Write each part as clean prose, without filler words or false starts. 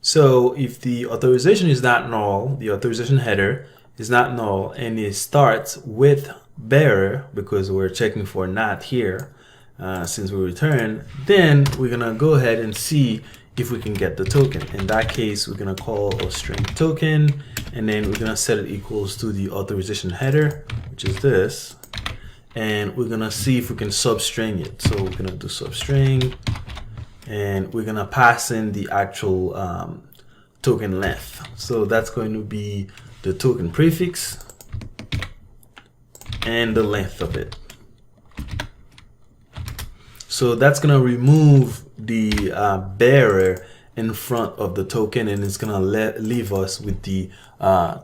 So if the authorization is not null, the authorization header is not null, and it starts with bearer because we're checking for not here since we return, then we're gonna go ahead and see if we can get the token. In that case, we're gonna call a string token, and then we're gonna set it equals to the authorization header, which is this, and we're gonna see if we can substring it. So we're gonna do substring, and we're gonna pass in the actual token length. So that's going to be the token prefix and the length of it. So that's gonna remove the bearer in front of the token, and it's gonna leave us with the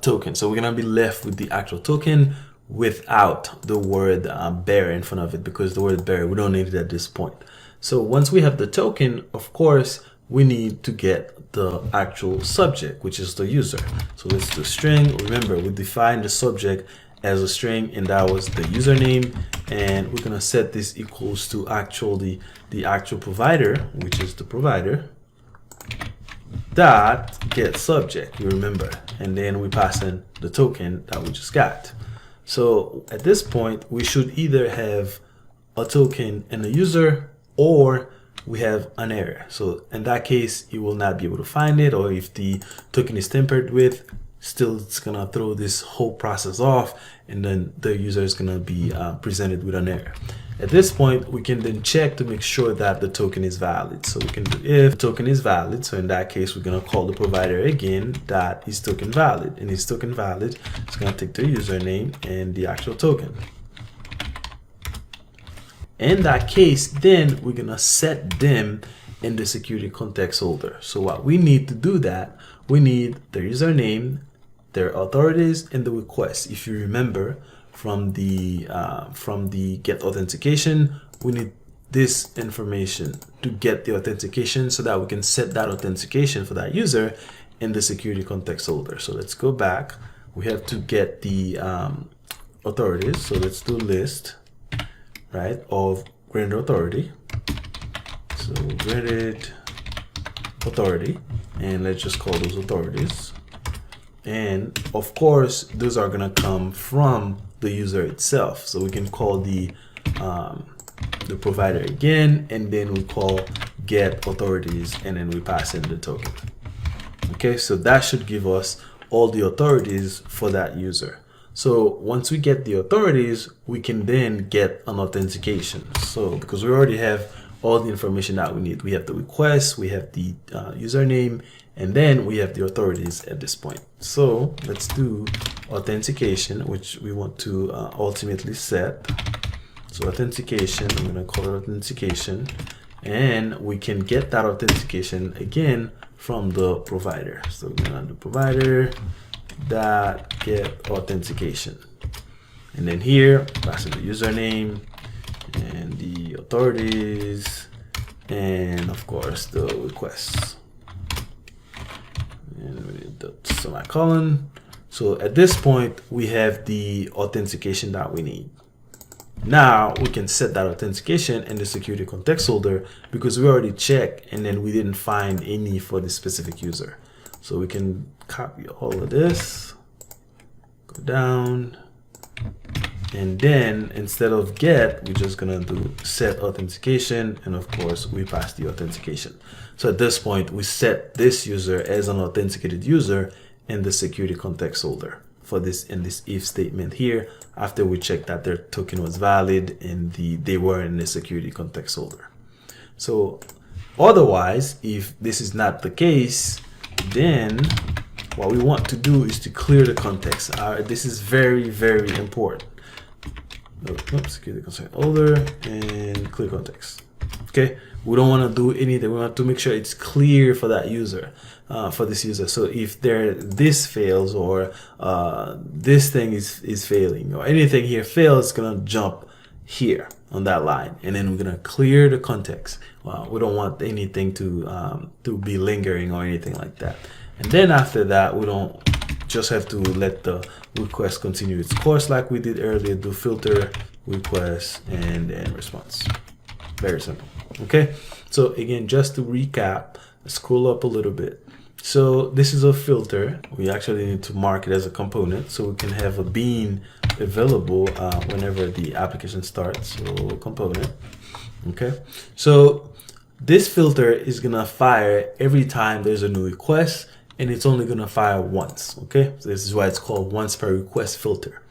token. So we're gonna be left with the actual token without the word bearer in front of it, because the word bearer, we don't need it at this point. So once we have the token, of course, we need to get the actual subject, which is the user. So let's do string. Remember, we defined the subject as a string, and that was the username, and we're gonna set this equals to actually the actual provider, which is the provider dot get subject, you remember, and then we pass in the token that we just got. So at this point, we should either have a token and a user, or we have an error. So in that case, you will not be able to find it, or if the token is tampered with, still it's gonna throw this whole process off, and then the user is gonna be presented with an error. At this point, we can then check to make sure that the token is valid. So we can do if the token is valid. So in that case, we're gonna call the provider again that is token valid, and is token valid, it's gonna take the username and the actual token. In that case, then we're gonna set them in the security context holder. So what we need to do that, we need their username, their authorities, and the request. If you remember from the get authentication, we need this information to get the authentication so that we can set that authentication for that user in the security context holder. So let's go back. We have to get the authorities. So let's do list, right, of granted authority. So granted authority, and let's just call those authorities. And of course, those are gonna come from the user itself. So we can call the provider again, and then we call get authorities, and then we pass in the token. Okay, so that should give us all the authorities for that user. So once we get the authorities, we can then get an authentication. So because we already have all the information that we need, we have the request, we have the username, and then we have the authorities at this point. So let's do authentication, which we want to ultimately set. So authentication, I'm gonna call it authentication, and we can get that authentication again from the provider. So we're gonna do provider that get authentication, and then here pass in the username and the authorities, and of course the requests, and we need the semicolon. So at this point, we have the authentication that we need. Now we can set that authentication in the security context holder, because we already checked and then we didn't find any for the specific user. So we can copy all of this, go down, and then instead of get, we're just gonna do set authentication, and of course we pass the authentication. So at this point, we set this user as an authenticated user in the security context holder for this, in this if statement here, after we checked that their token was valid and they were in the security context holder. So otherwise, if this is not the case, then what we want to do is to clear the context. This is very, very important. Oops, security context holder and clear context. Okay, we don't want to do anything. We want to make sure it's clear for that user, for this user. So if this fails, or this thing is failing, or anything here fails, it's gonna jump here on that line, and then we're gonna clear the context. We don't want anything to be lingering or anything like that. And then after that, we don't just have to let the request continue its course like we did earlier. Do filter, request, and then response. Very simple. Okay, so again, just to recap, scroll up a little bit. So this is a filter. We actually need to mark it as a component so we can have a bean available whenever the application starts. So component. Okay. So this filter is gonna fire every time there's a new request, and it's only gonna fire once. Okay. So this is why it's called once per request filter.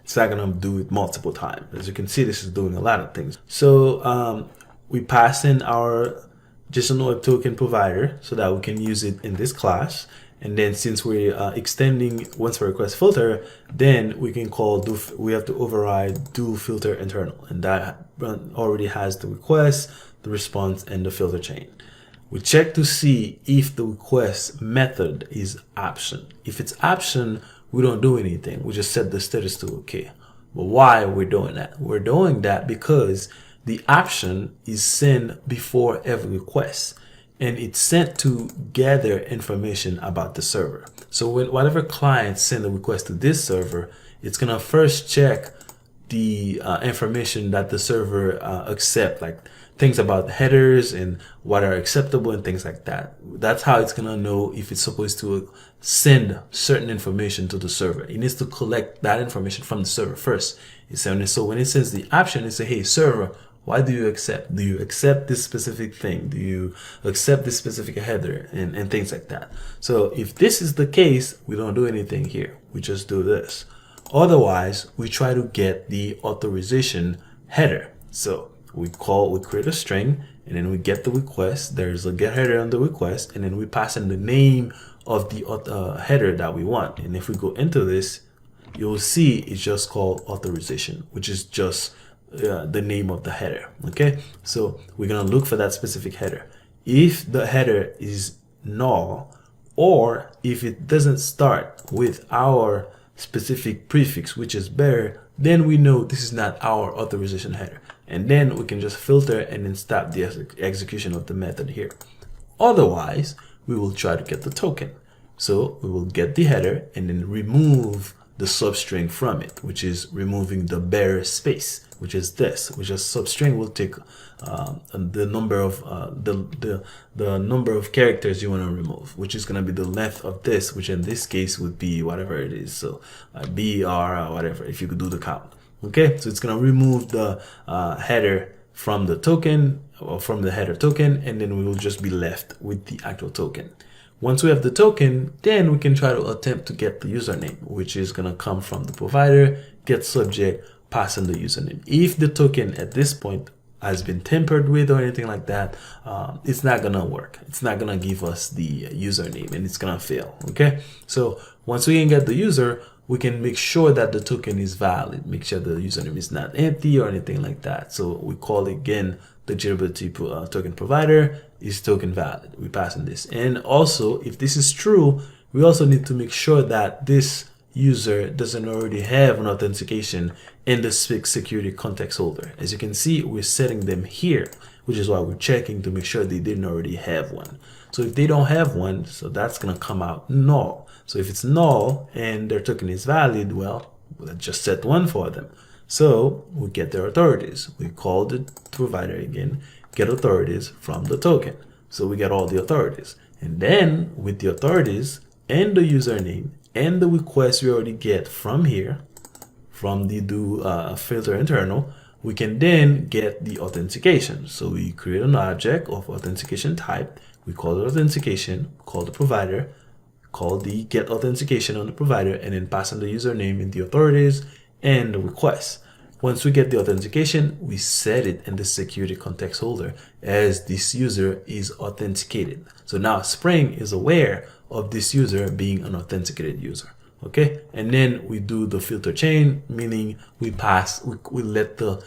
It's not gonna do it multiple times. As you can see, this is doing a lot of things. So we pass in our JSON Web Token provider so that we can use it in this class. And then since we're extending once per request filter, then we can call we have to override do filter internal, and that already has the request, the response, and the filter chain. We check to see if the request method is option. If it's option, we don't do anything. We just set the status to okay. But why are we doing that? We're doing that because the option is sent before every request, and it's sent to gather information about the server. So when whatever client send a request to this server, it's gonna first check the information that the server accept, like things about headers and what are acceptable and things like that. That's how it's gonna know if it's supposed to send certain information to the server. It needs to collect that information from the server first. So when it sends the option, it says, hey server, why do you accept? Do you accept this specific thing? Do you accept this specific header and things like that? So if this is the case, we don't do anything here. We just do this. Otherwise, we try to get the authorization header. So we create a string, and then we get the request. There's a get header on the request, and then we pass in the name of the header that we want. And if we go into this, you'll see it's just called authorization, which is just the name of the header. Okay, so we're gonna look for that specific header. If the header is null, or if it doesn't start with our specific prefix, which is bear, then we know this is not our authorization header, and then we can just filter and then stop the execution of the method here. Otherwise, we will try to get the token. So we will get the header and then remove the substring from it, which is removing the bare space, which is this, which is substring will take the number of the number of characters you want to remove, which is going to be the length of this, which in this case would be whatever it is. So BR or whatever, if you could do the count. Okay, so it's going to remove the header from the token, or from the header token, and then we will just be left with the actual token. Once we have the token, then we can try to attempt to get the username, which is going to come from the provider, get subject, pass in the username. If the token at this point has been tampered with or anything like that, it's not going to work. It's not going to give us the username, and it's going to fail. Okay, so once we can get the user, we can make sure that the token is valid, make sure the username is not empty or anything like that. So we call again the JWT token provider is token valid. We pass in this. And also, if this is true, we also need to make sure that this user doesn't already have an authentication in the security context holder. As you can see, we're setting them here, which is why we're checking to make sure they didn't already have one. So if they don't have one, so that's going to come out null. So if it's null and their token is valid, well, let's just set one for them. So we get their authorities. We call the provider again, get authorities from the token. So we get all the authorities. And then with the authorities and the username and the request we already get from here, from the do filter internal, we can then get the authentication. So we create an object of authentication type. We call it authentication, call the provider, call the get authentication on the provider, and then pass in the username and the authorities and the request. Once we get the authentication, we set it in the security context holder as this user is authenticated. So now Spring is aware of this user being an authenticated user. Okay, and then we do the filter chain, meaning we let the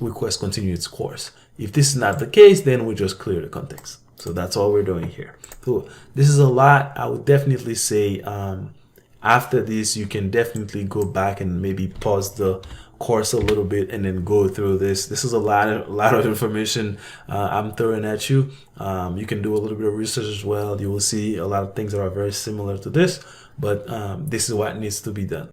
request continue its course. If this is not the case, then we just clear the context. So that's all we're doing here. So this is a lot. I would definitely say after this, you can definitely go back and maybe pause the course a little bit and then go through this. This is a lot of information I'm throwing at you. You can do a little bit of research as well. You will see a lot of things that are very similar to this, but this is what needs to be done.